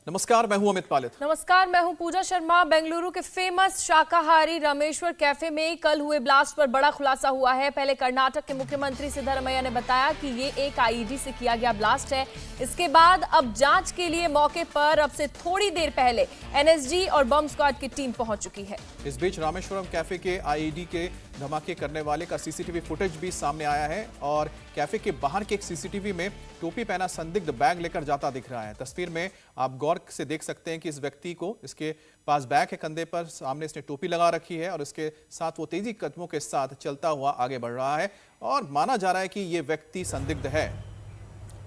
नमस्कार, मैं हूं अमित पालित। नमस्कार, मैं हूं पूजा शर्मा। बेंगलुरु के फेमस शाकाहारी रामेश्वर कैफे में कल हुए ब्लास्ट पर बड़ा खुलासा हुआ है। पहले कर्नाटक के मुख्यमंत्री सिद्धरमैया ने बताया कि ये एक आईईडी से किया गया ब्लास्ट है। इसके बाद अब जांच के लिए मौके पर अब से थोड़ी देर पहले एनएसजी और बम स्क्वाड की टीम पहुंच चुकी है। इस बीच रामेश्वरम कैफे के आईईडी के धमाके करने वाले का सीसीटीवी फुटेज भी सामने आया है और कैफे के बाहर के एक सीसीटीवी में टोपी पहना संदिग्ध बैग लेकर जाता दिख रहा है। तस्वीर में आप गौर से देख सकते हैं कि इस व्यक्ति को, इसके पास बैग है कंधे पर, सामने इसने टोपी लगा रखी है और इसके साथ वो तेजी कदमों के साथ चलता हुआ आगे बढ़ रहा है और माना जा रहा है कि ये व्यक्ति संदिग्ध है।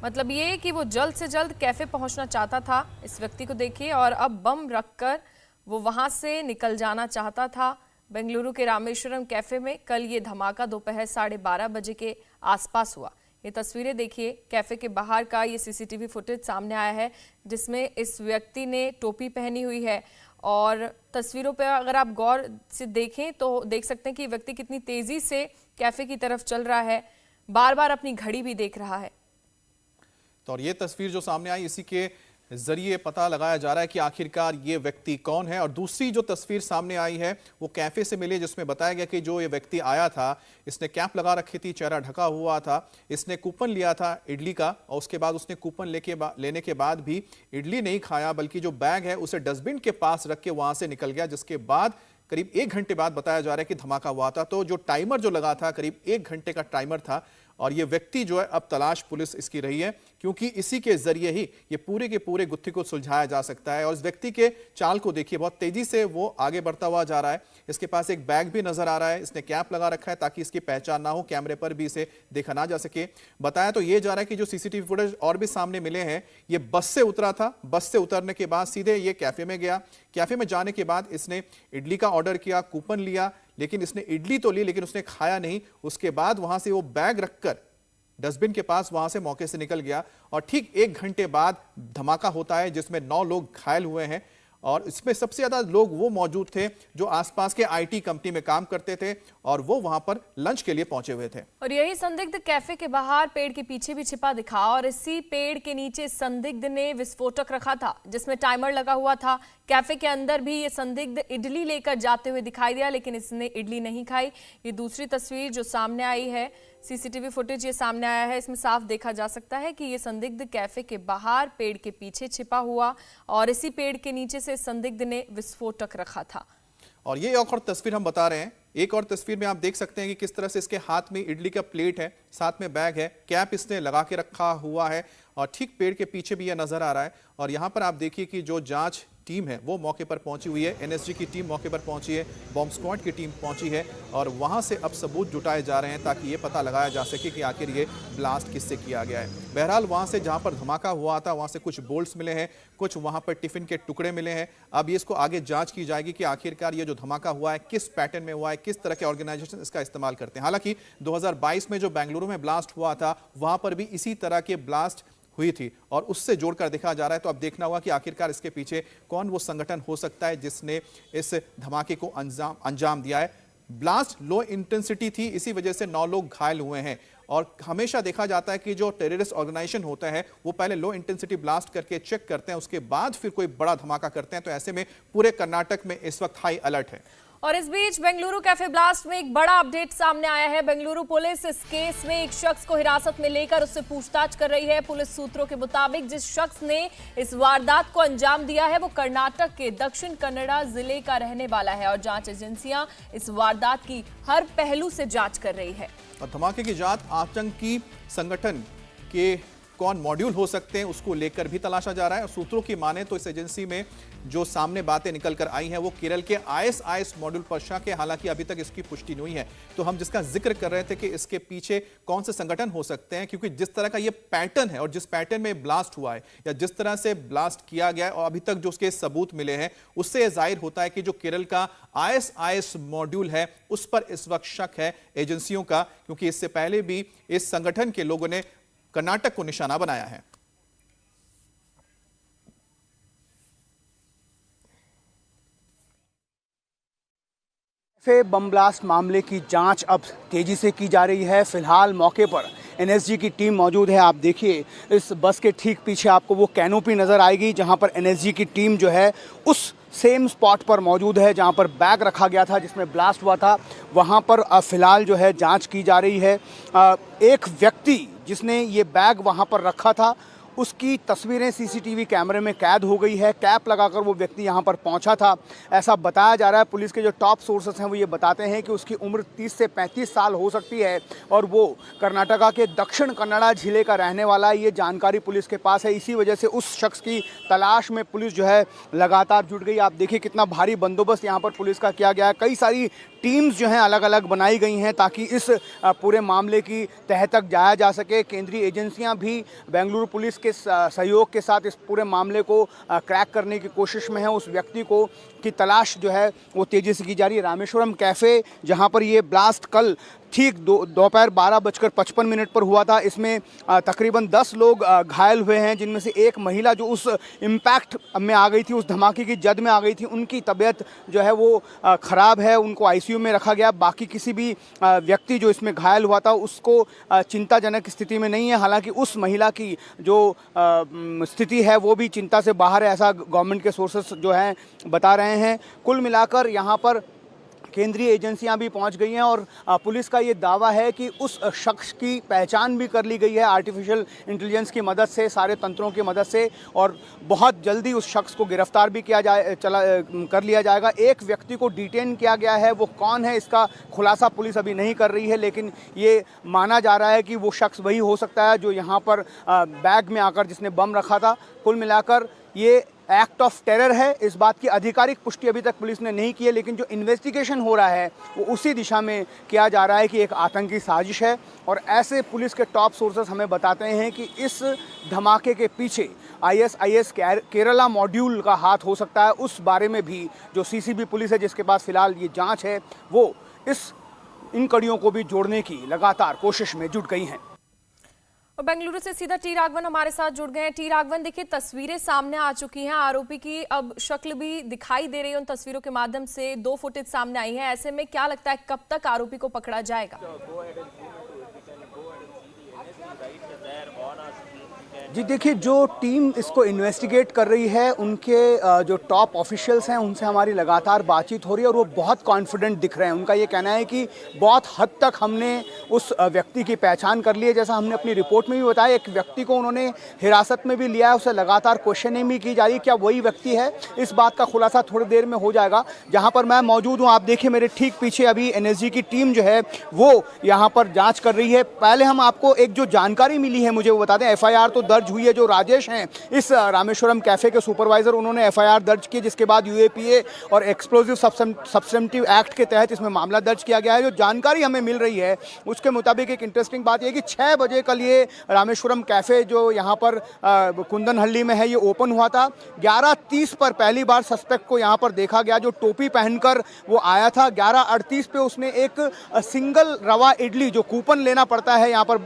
मतलब ये कि वो जल्द से जल्द कैफे पहुंचना चाहता था। इस व्यक्ति को देखिए, और अब बम रखकर वो वहां से निकल जाना चाहता था। बेंगलुरु के रामेश्वरम कैफे में कल ये धमाका दोपहर 12:30 बजे के आसपास हुआ। ये तस्वीरें देखिए, कैफे के बाहर का ये सीसीटीवी फुटेज सामने आया है जिसमें इस व्यक्ति ने टोपी पहनी हुई है और तस्वीरों पर अगर आप गौर से देखें तो देख सकते हैं कि व्यक्ति कितनी तेजी से कैफे की तरफ चल रहा है, बार बार अपनी घड़ी भी देख रहा है। तो और ये तस्वीर जो सामने आई, इसी के जरिए पता लगाया जा रहा है कि आखिरकार ये व्यक्ति कौन है। और दूसरी जो तस्वीर सामने आई है वो कैफे से मिली, जिसमें बताया गया कि जो ये व्यक्ति आया था इसने कैप लगा रखी थी, चेहरा ढका हुआ था, इसने कूपन लिया था इडली का और उसके बाद उसने कूपन लेने के बाद भी इडली नहीं खाया बल्कि जो बैग है उसे डस्टबिन के पास रख के वहां से निकल गया। जिसके बाद करीब 1 घंटे बाद बताया जा रहा है कि धमाका हुआ था। तो जो टाइमर जो लगा था, करीब 1 घंटे का टाइमर था और ये व्यक्ति जो है अब तलाश पुलिस इसकी रही है, क्योंकि इसी के जरिए ही ये पूरे के पूरे गुत्थी को सुलझाया जा सकता है। और इस व्यक्ति के चाल को देखिए, बहुत तेजी से वो आगे बढ़ता हुआ जा रहा है। इसके पास एक बैग भी नजर आ रहा है, इसने कैप लगा रखा है ताकि इसकी पहचान ना हो, कैमरे पर भी इसे देखा ना जा सके। बताया तो ये जा रहा है कि जो सीसीटीवी फुटेज और भी सामने मिले हैं, ये बस से उतरा था, बस से उतरने के बाद सीधे ये कैफे में गया। कैफे में जाने के बाद इसने इडली का ऑर्डर किया, कूपन लिया, लेकिन इसने इडली तो ली लेकिन उसने खाया नहीं। उसके बाद वहां से वो बैग रखकर डस्टबिन के पास वहां से मौके से निकल गया और ठीक 1 घंटे बाद धमाका होता है जिसमें 9 लोग घायल हुए हैं। और इसमें सबसे ज्यादा लोग वो मौजूद थे जो आसपास के आईटी कंपनी में काम करते थे और वो वहां पर लंच के लिए पहुंचे हुए थे। और यही संदिग्ध कैफे के बाहर पेड़ के पीछे भी छिपा दिखा और इसी पेड़ के नीचे संदिग्ध ने विस्फोटक रखा था जिसमें टाइमर लगा हुआ था। कैफे के अंदर भी ये संदिग्ध इडली लेकर जाते हुए दिखाई दिया, लेकिन इसने इडली नहीं खाई। ये दूसरी तस्वीर जो सामने आई है, सीसीटीवी फुटेज ये सामने आया है, इसमें साफ देखा जा सकता है कि ये संदिग्ध कैफे के बाहर पेड़ के पीछे छिपा हुआ और इसी पेड़ के नीचे से संदिग्ध ने विस्फोटक रखा था। और ये एक और तस्वीर हम बता रहे हैं। एक और तस्वीर में आप देख सकते हैं कि किस तरह से इसके हाथ में इडली का प्लेट है, साथ में बैग है, कैप इसने लगा के रखा हुआ है और ठीक पेड़ के पीछे भी यह नजर आ रहा है। और यहां पर आप देखिए कि जो जांच टीम है वो मौके पर पहुंची हुई है, एनएसजी की टीम मौके पर पहुंची है, बॉम्ब स्क्वाड की टीम पहुंची है और वहां से अब सबूत जुटाए जा रहे हैं ताकि ये पता लगाया जा सके कि आखिर ये ब्लास्ट किससे किया गया है। बहरहाल वहां से जहां पर धमाका हुआ था वहां से कुछ बोल्ट्स मिले हैं, कुछ वहां पर टिफिन के टुकड़े मिले हैं। अब ये इसको आगे जांच की जाएगी कि आखिरकार ये जो धमाका हुआ है किस पैटर्न में हुआ है, किस तरह के ऑर्गेनाइजेशन इसका इस्तेमाल करते हैं। हालांकि 2022 में जो बेंगलुरु में ब्लास्ट हुआ था वहां पर भी इसी तरह के ब्लास्ट हुई थी और उससे जोड़कर देखा जा रहा है। तो अब देखना होगा कि आखिरकार इसके पीछे कौन वो संगठन हो सकता है जिसने इस धमाके को अंजाम दिया है। ब्लास्ट लो इंटेंसिटी थी, इसी वजह से 9 लोग घायल हुए हैं। और हमेशा देखा जाता है कि जो टेररिस्ट ऑर्गेनाइजेशन होता है वो पहले लो इंटेंसिटी ब्लास्ट करके चेक करते हैं, उसके बाद फिर कोई बड़ा धमाका करते हैं। तो ऐसे में पूरे कर्नाटक में इस वक्त हाई अलर्ट है। और इस बीच बेंगलुरु कैफे ब्लास्ट में एक बड़ा अपडेट सामने आया है। बेंगलुरु पुलिस इस केस में एक शख्स को हिरासत में लेकर उससे पूछताछ कर रही है। पुलिस सूत्रों के मुताबिक जिस शख्स ने इस वारदात को अंजाम दिया है वो कर्नाटक के दक्षिण कन्नड़ा जिले का रहने वाला है और जांच एजेंसियां इस वारदात की हर पहलू से जांच कर रही है। और धमाके की जांच आतंकी संगठन के कौन मॉड्यूल हो सकते हैं उसको लेकर भी तलाशा जा रहा है। और सूत्रों की माने तो इस एजेंसी में जो सामने बातें निकल कर आई हैं वो केरल के आईएसआईएस मॉड्यूल पर शक है। हालांकि अभी तक इसकी पुष्टि नहीं है। तो हम जिसका जिक्र कर रहे थे कि इसके पीछे कौन से संगठन हो सकते हैं, क्योंकि जिस तरह का ये पैटर्न है और जिस पैटर्न में ब्लास्ट हुआ है या जिस तरह से ब्लास्ट किया गया है और अभी तक जो उसके सबूत मिले हैं उससे जाहिर होता है कि जो केरल का आईएसआईएस मॉड्यूल है उस पर इस वक्त शक है एजेंसियों का, क्योंकि इससे पहले भी इस संगठन के लोगों ने कर्नाटक को निशाना बनाया है। बम ब्लास्ट मामले की जांच अब तेजी से की जा रही है। फिलहाल मौके पर एनएसजी की टीम मौजूद है। आप देखिए इस बस के ठीक पीछे आपको वो कैनोपी नज़र आएगी जहां पर एनएसजी की टीम जो है उस सेम स्पॉट पर मौजूद है जहां पर बैग रखा गया था जिसमें ब्लास्ट हुआ था। वहां पर फ़िलहाल जो है जांच की जा रही है। एक व्यक्ति जिसने ये बैग वहां पर रखा था उसकी तस्वीरें सीसीटीवी कैमरे में कैद हो गई है। कैप लगाकर वो व्यक्ति यहाँ पर पहुँचा था, ऐसा बताया जा रहा है। पुलिस के जो टॉप सोर्सेस हैं वो ये बताते हैं कि उसकी उम्र 30 से 35 साल हो सकती है और वो कर्नाटका के दक्षिण कन्नड़ा जिले का रहने वाला है। ये जानकारी पुलिस के पास है। इसी वजह से उस शख्स की तलाश में पुलिस जो है लगातार जुट गई। आप देखिए कितना भारी बंदोबस्त यहाँ पर पुलिस का किया गया है। कई सारी टीम्स जो हैं अलग अलग बनाई गई हैं ताकि इस पूरे मामले की तह तक जाया जा सके। केंद्रीय एजेंसियां भी बेंगलुरु पुलिस के सहयोग के साथ इस पूरे मामले को क्रैक करने की कोशिश में है। उस व्यक्ति को की तलाश जो है वो तेज़ी से की जा रही है। रामेश्वरम कैफ़े जहां पर ये ब्लास्ट कल ठीक दोपहर 12:55 पर हुआ था, इसमें तकरीबन 10 लोग घायल हुए हैं, जिनमें से एक महिला जो उस इम्पैक्ट में आ गई थी, उस धमाके की जद में आ गई थी, उनकी तबीयत जो है वो ख़राब है, उनको आईसीयू में रखा गया। बाकी किसी भी व्यक्ति जो इसमें घायल हुआ था उसको चिंताजनक स्थिति में नहीं है। हालांकि उस महिला की जो स्थिति है वो भी चिंता से बाहर है, ऐसा गवर्नमेंट के सोर्सेस जो हैं बता रहे हैं। कुल मिलाकर यहाँ पर केंद्रीय एजेंसियां भी पहुंच गई हैं और पुलिस का ये दावा है कि उस शख्स की पहचान भी कर ली गई है आर्टिफिशियल इंटेलिजेंस की मदद से, सारे तंत्रों की मदद से, और बहुत जल्दी उस शख्स को गिरफ्तार भी कर लिया जाएगा। एक व्यक्ति को डिटेन किया गया है, वो कौन है इसका खुलासा पुलिस अभी नहीं कर रही है, लेकिन ये माना जा रहा है कि वो शख्स वही हो सकता है जो यहाँ पर बैग में आकर जिसने बम रखा था। कुल मिलाकर ये एक्ट ऑफ टेरर है। इस बात की आधिकारिक पुष्टि अभी तक पुलिस ने नहीं की है, लेकिन जो इन्वेस्टिगेशन हो रहा है वो उसी दिशा में किया जा रहा है कि एक आतंकी साजिश है। और ऐसे पुलिस के टॉप सोर्सेस हमें बताते हैं कि इस धमाके के पीछे ISIS केरला मॉड्यूल का हाथ हो सकता है। उस बारे में भी जो CCB पुलिस है जिसके पास फिलहाल ये जाँच है, वो इन कड़ियों को भी जोड़ने की लगातार कोशिश में जुट गई हैं। और बेंगलुरु से सीधा टी राघवन हमारे साथ जुड़ गए हैं। टी राघवन, देखिए तस्वीरें सामने आ चुकी हैं, आरोपी की अब शक्ल भी दिखाई दे रही है उन तस्वीरों के माध्यम से, 2 फुटेज सामने आई है। ऐसे में क्या लगता है कब तक आरोपी को पकड़ा जाएगा? जी देखिए, जो टीम इसको इन्वेस्टिगेट कर रही है उनके जो टॉप ऑफिशियल्स हैं उनसे हमारी लगातार बातचीत हो रही है और वो बहुत कॉन्फिडेंट दिख रहे हैं। उनका ये कहना है कि बहुत हद तक हमने उस व्यक्ति की पहचान कर ली है। जैसा हमने अपनी रिपोर्ट में भी बताया, एक व्यक्ति को उन्होंने हिरासत में भी लिया है, उसे लगातार क्वेश्चनिंग भी की जा रही है, क्या वही व्यक्ति है। इस बात का खुलासा थोड़ी देर में हो जाएगा। जहाँ पर मैं मौजूद हूँ, आप देखिए मेरे ठीक पीछे अभी NSG की टीम जो है वो यहाँ पर जाँच कर रही है। पहले हम आपको एक जो जानकारी मिली है मुझे वो बता दें। FIR तो दर्ज हुई है, जो राजेश हैं इस रामेश्वरम कैफे के सुपरवाइजर, उन्होंने FIR दर्ज की, जिसके बाद UAPA और एक्सप्लोजिव सब्सटेंटिव एक्ट के तहत इसमें मामला दर्ज किया गया है। जो जानकारी हमें मिल रही है उसके मुताबिक एक इंटरेस्टिंग बात यह कि 6 बजे कल ये रामेश्वरम कैफे जो यहाँ पर कुंदनहल्ली में है ये ओपन हुआ था। 11:30 पर पहली बार सस्पेक्ट को यहाँ पर देखा गया, जो टोपी पहनकर वो आया था। 11:38 पे उसने एक सिंगल रवा इडली, जो कूपन लेना पड़ता है यहाँ पर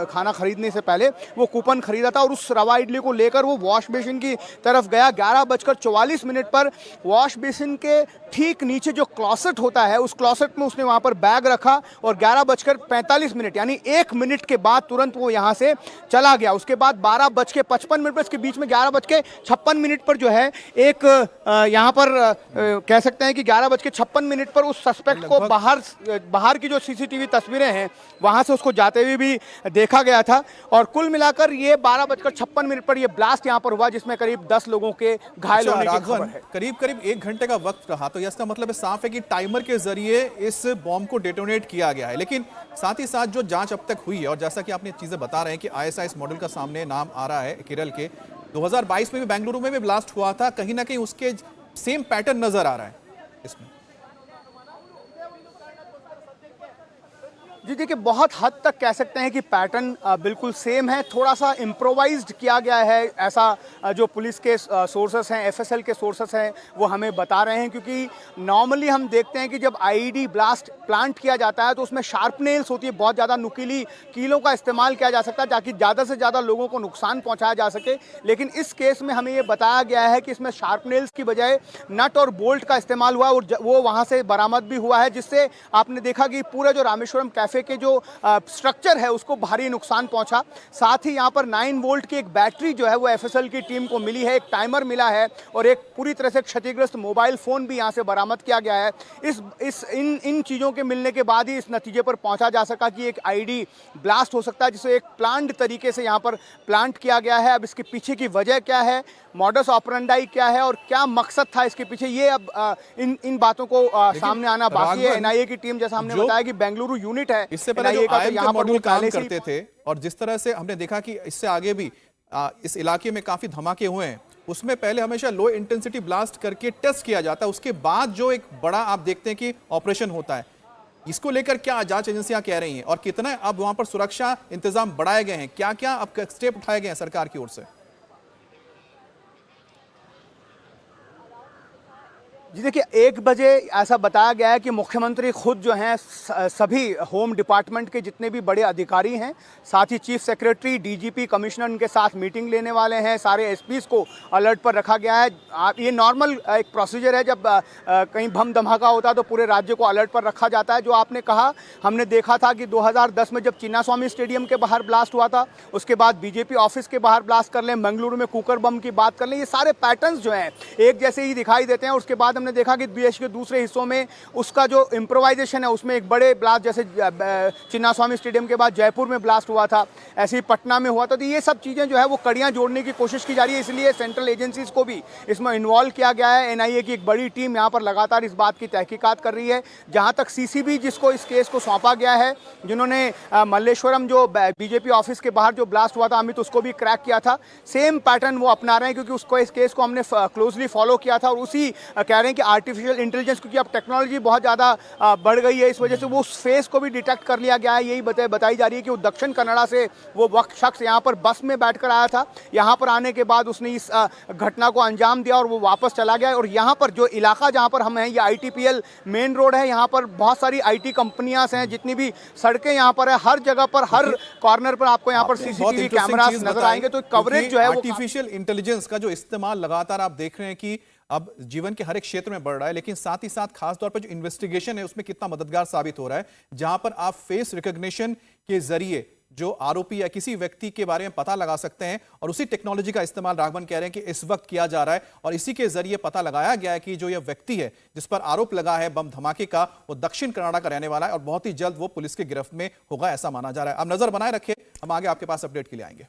खाना खरीदने से पहले, वो कूपन खरीदा था और उस रवा इडली को लेकर वो वॉश बेसिन की तरफ गया। 11:44 पर वॉश बेसिन के ठीक नीचे जो क्लॉसेट होता है उस क्लॉसेट में उसने वहां पर बैग रखा और 11:45 यानी 1 मिनट के बाद तुरंत वो यहां से चला गया। उसके बाद 12:55 पर, इसके बीच में 11:56 पर जो है एक यहां पर कह सकते हैं कि 11:56 पर उस सस्पेक्ट को बाहर की जो CCTV तस्वीरें हैं वहां से उसको जाते हुए भी देखा गया था। और कुल मिलाकर ये 12:56 पर ये ब्लास्ट यहां पर हुआ, जिसमें करीब 10 लोगों के घायल होने की खबर है। करीब 1 घंटे का वक्त रहा, तो इसका मतलब साफ है कि टाइमर के जरिए इस बॉम्ब को डेटोनेट किया गया है। लेकिन साथ ही साथ जो जांच अब तक हुई है, और जैसा कि आपने चीजें बता रहे हैं कि ISIS मॉडल का सामने नाम आ रहा है केरल के, 2022 में भी बेंगलुरु में भी ब्लास्ट हुआ था, कहीं ना कहीं उसके सेम पैटर्न नजर आ रहा है इसमें। जी देखिए, बहुत हद तक कह सकते हैं कि पैटर्न बिल्कुल सेम है, थोड़ा सा इम्प्रोवाइज्ड किया गया है, ऐसा जो पुलिस के सोर्सेस हैं, FSL के सोर्सेस हैं वो हमें बता रहे हैं। क्योंकि नॉर्मली हम देखते हैं कि जब IED ब्लास्ट प्लांट किया जाता है तो उसमें शार्प नेल्स होती है, बहुत ज़्यादा नुकीली कीलों का इस्तेमाल किया जा सकता है ताकि ज़्यादा से ज़्यादा लोगों को नुकसान पहुँचाया जा सके। लेकिन इस केस में हमें ये बताया गया है कि इसमें शार्प नेल्स की बजाय नट और बोल्ट का इस्तेमाल हुआ और वो वहाँ से बरामद भी हुआ है, जिससे आपने देखा कि पूरा जो रामेश्वरम कैफे कैफे के जो स्ट्रक्चर है उसको भारी नुकसान पहुंचा। साथ ही यहाँ पर 9 वोल्ट की एक बैटरी जो है वो एफएसएल की टीम को मिली है, एक टाइमर मिला है और एक पूरी तरह से क्षतिग्रस्त मोबाइल फोन भी यहाँ से बरामद किया गया है। इन चीज़ों के मिलने के बाद ही इस नतीजे पर पहुंचा जा सका कि एक आईडी ब्लास्ट हो सकता है, जिसे एक प्लान्ड तरीके से यहाँ पर प्लांट किया गया है। अब इसके पीछे की वजह क्या है, मॉडस ऑपरेंडाई क्या है और क्या मकसद था इसके पीछे, ये अब इन बातों को सामने आना बाकी है। एनआईए की टीम, जैसा हमने बताया कि बेंगलुरु यूनिट है, इससे पहले जो यहाँ पर काम करते थे और जिस तरह से हमने देखा कि इससे आगे भी इस इलाके में काफी धमाके हुए हैं, उसमें पहले हमेशा लो इंटेंसिटी ब्लास्ट करके टेस्ट किया जाता है, उसके बाद जो एक बड़ा आप देखते हैं कि ऑपरेशन होता है। इसको लेकर क्या जांच एजेंसियां कह रही हैं और कितना अब वहां पर सुरक्षा इंतजाम बढ़ाए गए हैं, क्या क्या अब स्टेप उठाए गए हैं सरकार की ओर से? जी देखिए, 1 बजे ऐसा बताया गया है कि मुख्यमंत्री खुद जो हैं सभी होम डिपार्टमेंट के जितने भी बड़े अधिकारी हैं, साथ ही चीफ सेक्रेटरी, डीजीपी, कमिश्नर उनके साथ मीटिंग लेने वाले हैं। सारे एसपीज को अलर्ट पर रखा गया है। ये नॉर्मल एक प्रोसीजर है, जब कहीं बम धमाका होता है तो पूरे राज्य को अलर्ट पर रखा जाता है। जो आपने कहा, हमने देखा था कि 2010 में जब चिन्नास्वामी स्टेडियम के बाहर ब्लास्ट हुआ था, उसके बाद बीजेपी ऑफिस के बाहर ब्लास्ट कर लें, बेंगलुरु में कुकर बम की बात कर लें, ये सारे पैटर्न्स जो हैं एक जैसे ही दिखाई देते हैं। उसके बाद हमने देखा कि देश के दूसरे हिस्सों में उसका जो इम्प्रोवाइजेशन है उसमें एक बड़े ब्लास्ट, जैसे चिन्नास्वामी स्टेडियम के बाद जयपुर में ब्लास्ट हुआ था, ऐसे ही पटना में हुआ था। तो ये सब चीज़ें जो है वो कड़ियाँ जोड़ने की कोशिश की जा रही है, इसलिए सेंट्रल एजेंसीज को भी इसमें इन्वॉल्व किया गया है। एनआईए की एक बड़ी टीम यहाँ पर लगातार इस बात की तहकीकात कर रही है। जहाँ तक सीसीबी जिसको इस केस को सौंपा गया है, जिन्होंने मल्लेश्वरम जो बीजेपी ऑफिस के बाहर जो ब्लास्ट हुआ था अमित, उसको भी क्रैक किया था, सेम पैटर्न वो अपना रहे हैं, क्योंकि उसको इस केस को हमने क्लोजली फॉलो किया था। और उसी कह रहे हैं कि आर्टिफिशियल इंटेलिजेंस, क्योंकि अब टेक्नोलॉजी बहुत ज़्यादा बढ़ गई है, इस वजह से वो उस फेस को भी डिटेक्ट कर लिया गया है। यही बताई जा रही है कि वो दक्षिण कन्नड़ा से वो वक्त शख्स यहाँ पर बस में बैठकर आया था। यहाँ पर आने के बाद उसने इस घटना को अंजाम दिया और वो वापस चला गया। और यहाँ पर जो इलाका जहाँ पर हम हैं, ये आईटीपीएल मेन रोड है, यहाँ पर बहुत सारी आईटी कंपनियां हैं, जितनी भी सड़कें यहाँ पर है, हर जगह पर, हर कॉर्नर पर आपको यहाँ पर सीसीटीवी कैमरास नजर आएंगे। तो कवरेज जो है वो आर्टिफिशियल इंटेलिजेंस का जो इस्तेमाल लगातार आप देख रहे हैं कि अब जीवन के हर एक क्षेत्र में बढ़ रहा है, लेकिन साथ ही साथ खासतौर पर जो इन्वेस्टिगेशन है उसमें कितना मददगार साबित हो रहा है, जहां पर आप फेस रिकॉग्निशन के जरिए जो आरोपी या किसी व्यक्ति के बारे में पता लगा सकते हैं। और उसी टेक्नोलॉजी का इस्तेमाल राघवन कह रहे हैं कि इस वक्त किया जा रहा है और इसी के जरिए पता लगाया गया है कि जो यह व्यक्ति है जिस पर आरोप लगा है बम धमाके का, वो दक्षिण कन्नड़ा का रहने वाला है और बहुत ही जल्द वो पुलिस की गिरफ्त में होगा, ऐसा माना जा रहा है। अब नजर बनाए रखें, हम आगे आपके पास अपडेट के लिए आएंगे।